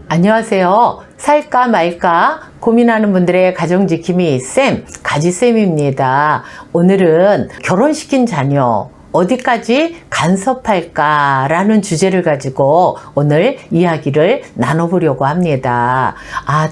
안녕하세요. 살까 말까 고민하는 분들의 가정지킴이 쌤, 가지쌤입니다. 오늘은 결혼시킨 자녀 어디까지 간섭할까 라는 주제를 가지고 오늘 이야기를 나눠보려고 합니다.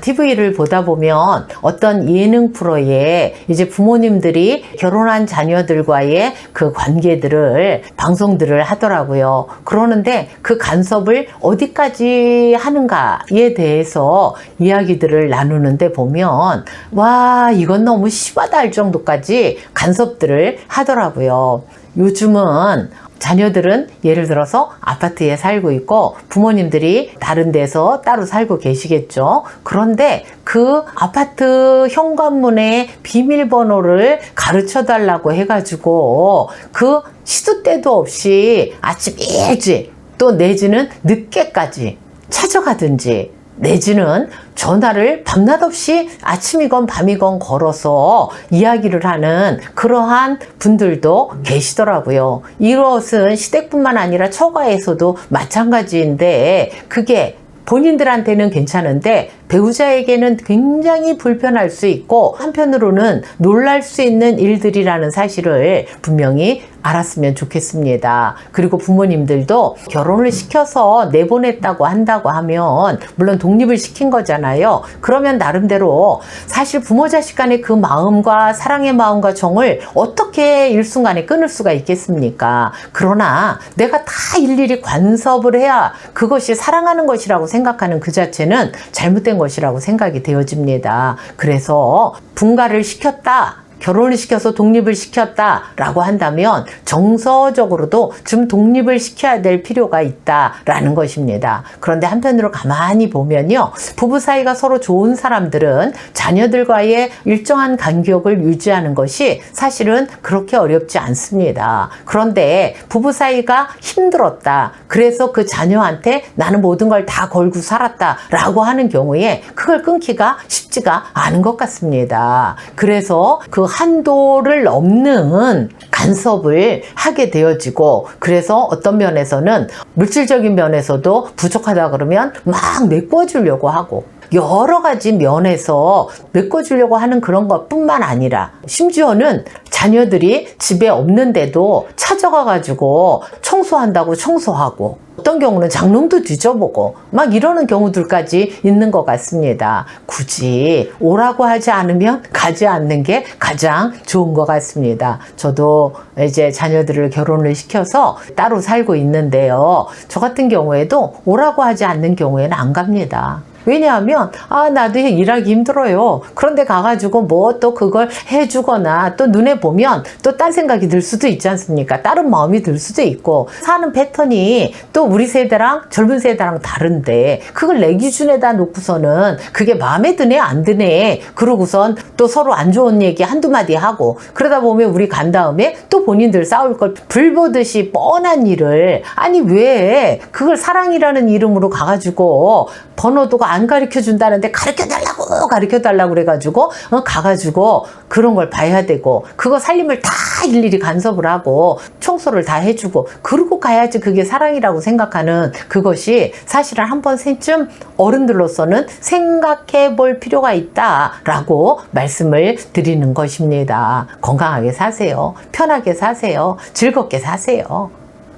TV를 보다 보면 어떤 예능 프로에 이제 부모님들이 결혼한 자녀들과의 그 관계들을 방송들을 하더라고요. 그러는데 그 간섭을 어디까지 하는가에 대해서 이야기들을 나누는데 보면 와, 이건 너무 심하다 할 정도까지 간섭들을 하더라고요. 요즘은 자녀들은 예를 들어서 아파트에 살고 있고 부모님들이 다른 데서 따로 살고 계시겠죠. 그런데 그 아파트 현관문에 비밀번호를 가르쳐 달라고 해가지고 그 시도 때도 없이 아침 일찍 또 내지는 늦게까지 찾아가든지 내지는 전화를 밤낮 없이 아침이건 밤이건 걸어서 이야기를 하는 그러한 분들도 계시더라고요. 이것은 시댁뿐만 아니라 처가에서도 마찬가지인데 그게 본인들한테는 괜찮은데 배우자에게는 굉장히 불편할 수 있고 한편으로는 놀랄 수 있는 일들이라는 사실을 분명히 알았으면 좋겠습니다. 그리고 부모님들도 결혼을 시켜서 내보냈다고 한다고 하면 물론 독립을 시킨 거잖아요. 그러면 나름대로 사실 부모 자식 간의 그 마음과 사랑의 마음과 정을 어떻게 일순간에 끊을 수가 있겠습니까? 그러나 내가 다 일일이 간섭을 해야 그것이 사랑하는 것이라고 생각하는 그 자체는 잘못된 것이라고 생각이 되어집니다. 그래서 분가를 시켰다. 결혼을 시켜서 독립을 시켰다라고 한다면 정서적으로도 좀 독립을 시켜야 될 필요가 있다라는 것입니다. 그런데 한편으로 가만히 보면요. 부부 사이가 서로 좋은 사람들은 자녀들과의 일정한 간격을 유지하는 것이 사실은 그렇게 어렵지 않습니다. 그런데 부부 사이가 힘들었다. 그래서 그 자녀한테 나는 모든 걸 다 걸고 살았다라고 하는 경우에 그걸 끊기가 쉽지가 않은 것 같습니다. 그래서 그 한도를 넘는 간섭을 하게 되어지고 그래서 어떤 면에서는 물질적인 면에서도 부족하다 그러면 막 메꿔주려고 하고 여러 가지 면에서 메꿔주려고 하는 그런 것뿐만 아니라 심지어는 자녀들이 집에 없는데도 찾아가가지고 청소한다고 청소하고 어떤 경우는 장롱도 뒤져보고 막 이러는 경우들까지 있는 것 같습니다. 굳이 오라고 하지 않으면 가지 않는 게 가장 좋은 것 같습니다. 저도 이제 자녀들을 결혼을 시켜서 따로 살고 있는데요. 저 같은 경우에도 오라고 하지 않는 경우에는 안 갑니다. 왜냐하면 나도 일하기 힘들어요. 그런데 가가지고 뭐 또 그걸 해주거나 또 눈에 보면 또 딴 생각이 들 수도 있지 않습니까? 다른 마음이 들 수도 있고 사는 패턴이 또 우리 세대랑 젊은 세대랑 다른데 그걸 내 기준에다 놓고서는 그게 마음에 드네 안 드네 그러고선 또 서로 안 좋은 얘기 한두 마디 하고 그러다 보면 우리 간 다음에 또 본인들 싸울 걸 불보듯이 뻔한 일을 아니 왜 그걸 사랑이라는 이름으로 가가지고 번호도 안 가르쳐준다는데 가르쳐달라고 그래가지고 가가지고 그런 걸 봐야 되고 그거 살림을 다 일일이 간섭을 하고 청소를 다 해주고 그러고 가야지 그게 사랑이라고 생각하는 그것이 사실은 한 번쯤 어른들로서는 생각해 볼 필요가 있다라고 말씀을 드리는 것입니다. 건강하게 사세요. 편하게 사세요. 즐겁게 사세요.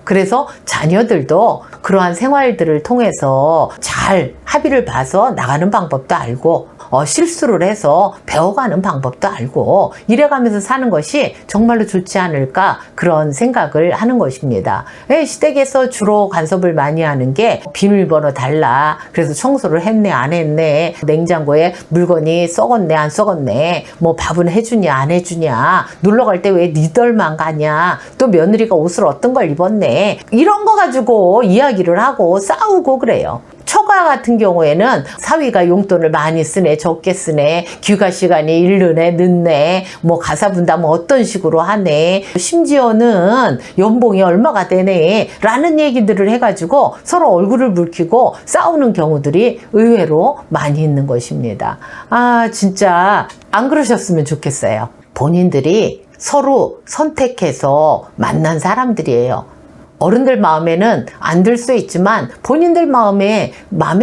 그래서 자녀들도 그러한 생활들을 통해서 잘 합의를 봐서 나가는 방법도 알고 실수를 해서 배워가는 방법도 알고 이래가면서 사는 것이 정말로 좋지 않을까 그런 생각을 하는 것입니다. 시댁에서 주로 간섭을 많이 하는 게 비밀번호 달라 그래서 청소를 했네 안 했네 냉장고에 물건이 썩었네 안 썩었네 뭐 밥은 해주냐 안 해주냐 놀러갈 때 왜 니들만 가냐 또 며느리가 옷을 어떤 걸 입었네 이런 거 가지고 이야기를 하고 싸우고 그래요. 처가 같은 경우에는 사위가 용돈을 많이 쓰네 적게 쓰네 귀가 시간이 이르네 늦네 뭐 가사 분담은 어떤 식으로 하네 심지어는 연봉이 얼마가 되네 라는 얘기들을 해가지고 서로 얼굴을 붉히고 싸우는 경우들이 의외로 많이 있는 것입니다. 진짜 안 그러셨으면 좋겠어요. 본인들이 서로 선택해서 만난 사람들이에요. 어른들 마음에는 안 들 수 있지만 본인들 마음에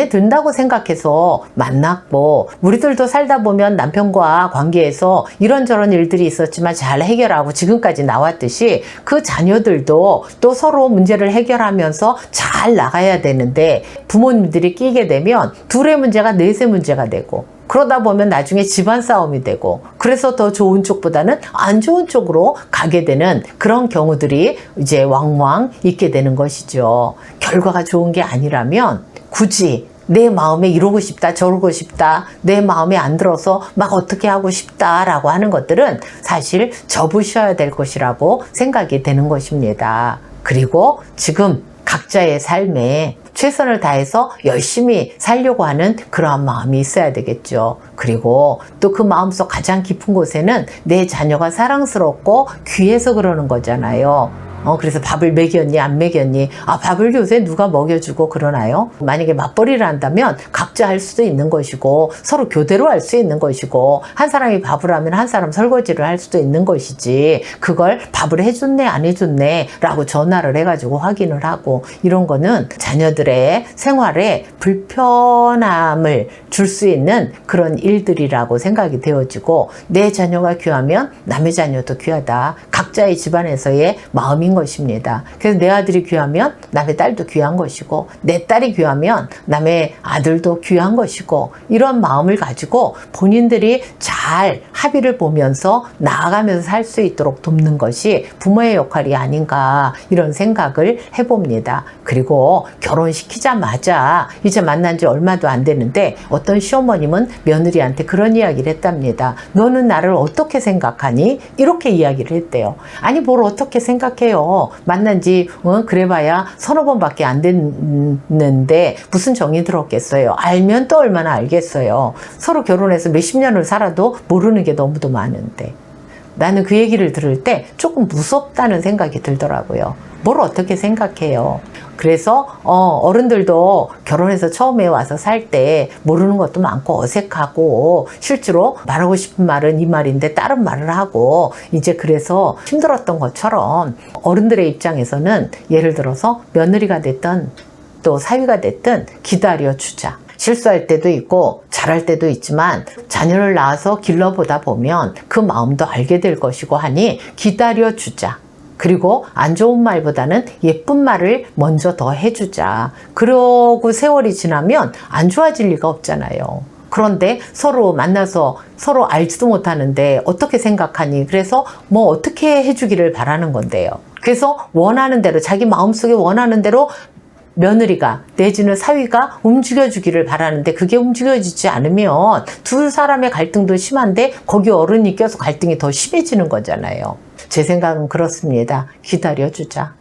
든다고 생각해서 만났고, 우리들도 살다 보면 남편과 관계에서 이런저런 일들이 있었지만 잘 해결하고 지금까지 나왔듯이 그 자녀들도 또 서로 문제를 해결하면서 잘 나가야 되는데, 부모님들이 끼게 되면 둘의 문제가 넷의 문제가 되고, 그러다 보면 나중에 집안 싸움이 되고, 그래서 더 좋은 쪽보다는 안 좋은 쪽으로 가게 되는 그런 경우들이 이제 왕왕 있게 되는 것이죠. 결과가 좋은 게 아니라면 굳이 내 마음에 이러고 싶다 저러고 싶다, 내 마음에 안 들어서 막 어떻게 하고 싶다라고 하는 것들은 사실 접으셔야 될 것이라고 생각이 되는 것입니다. 그리고 지금 각자의 삶에 최선을 다해서 열심히 살려고 하는 그러한 마음이 있어야 되겠죠. 그리고 또 그 마음속 가장 깊은 곳에는 내 자녀가 사랑스럽고 귀해서 그러는 거잖아요. 그래서 밥을 먹였니 안 먹였니, 밥을 요새 누가 먹여주고 그러나요? 만약에 맞벌이를 한다면 각자 할 수도 있는 것이고, 서로 교대로 할 수 있는 것이고, 한 사람이 밥을 하면 한 사람 설거지를 할 수도 있는 것이지, 그걸 밥을 해줬네 안 해줬네 라고 전화를 해가지고 확인을 하고, 이런 거는 자녀들의 생활에 불편함을 줄 수 있는 그런 일들이라고 생각이 되어지고, 내 자녀가 귀하면 남의 자녀도 귀하다, 각자의 집안에서의 마음인 것입니다. 그래서 내 아들이 귀하면 남의 딸도 귀한 것이고, 내 딸이 귀하면 남의 아들도 귀한 것이고, 이런 마음을 가지고 본인들이 잘 합의를 보면서 나아가면서 살 수 있도록 돕는 것이 부모의 역할이 아닌가, 이런 생각을 해봅니다. 그리고 결혼시키자마자 이제 만난 지 얼마도 안 되는데 어떤 시어머님은 며느리한테 그런 이야기를 했답니다. 너는 나를 어떻게 생각하니? 이렇게 이야기를 했대요. 아니 뭘 어떻게 생각해요? 만난 지 그래봐야 서너 번밖에 안 됐는데 무슨 정이 들었겠어요? 알면 또 얼마나 알겠어요. 서로 결혼해서 몇십 년을 살아도 모르는 게 너무도 많은데. 나는 그 얘기를 들을 때 조금 무섭다는 생각이 들더라고요. 뭘 어떻게 생각해요? 그래서 어른들도 결혼해서 처음에 와서 살 때 모르는 것도 많고 어색하고, 실제로 말하고 싶은 말은 이 말인데 다른 말을 하고, 이제 그래서 힘들었던 것처럼 어른들의 입장에서는 예를 들어서 며느리가 됐든 또 사위가 됐든 기다려주자. 실수할 때도 있고 잘할 때도 있지만 자녀를 낳아서 길러보다 보면 그 마음도 알게 될 것이고 하니 기다려주자. 그리고 안 좋은 말보다는 예쁜 말을 먼저 더 해주자. 그러고 세월이 지나면 안 좋아질 리가 없잖아요. 그런데 서로 만나서 서로 알지도 못하는데 어떻게 생각하니? 그래서 뭐 어떻게 해주기를 바라는 건데요. 그래서 원하는 대로, 자기 마음속에 원하는 대로 며느리가 내지는 사위가 움직여주기를 바라는데, 그게 움직여지지 않으면 두 사람의 갈등도 심한데 거기 어른이 껴서 갈등이 더 심해지는 거잖아요. 제 생각은 그렇습니다. 기다려주자.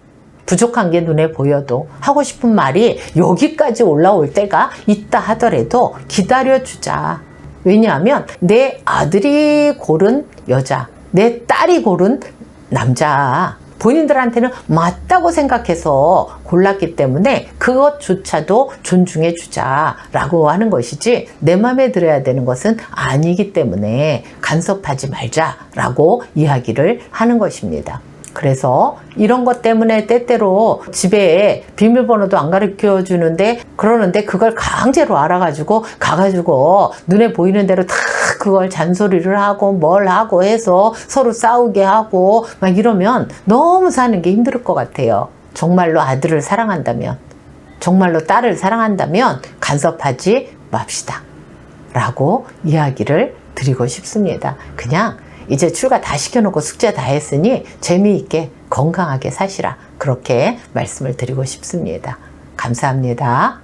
부족한 게 눈에 보여도, 하고 싶은 말이 여기까지 올라올 때가 있다 하더라도 기다려주자. 왜냐하면 내 아들이 고른 여자, 내 딸이 고른 남자, 본인들한테는 맞다고 생각해서 골랐기 때문에 그것조차도 존중해 주자라고 하는 것이지, 내 맘에 들어야 되는 것은 아니기 때문에 간섭하지 말자라고 이야기를 하는 것입니다. 그래서 이런 것 때문에 때때로 집에 비밀번호도 안 가르쳐 주는데, 그러는데 그걸 강제로 알아가지고 가가지고 눈에 보이는 대로 다 그걸 잔소리를 하고 뭘 하고 해서 서로 싸우게 하고 막 이러면 너무 사는 게 힘들 것 같아요. 정말로 아들을 사랑한다면, 정말로 딸을 사랑한다면 간섭하지 맙시다 라고 이야기를 드리고 싶습니다. 그냥 이제 출가 다 시켜놓고 숙제 다 했으니 재미있게 건강하게 사시라, 그렇게 말씀을 드리고 싶습니다. 감사합니다.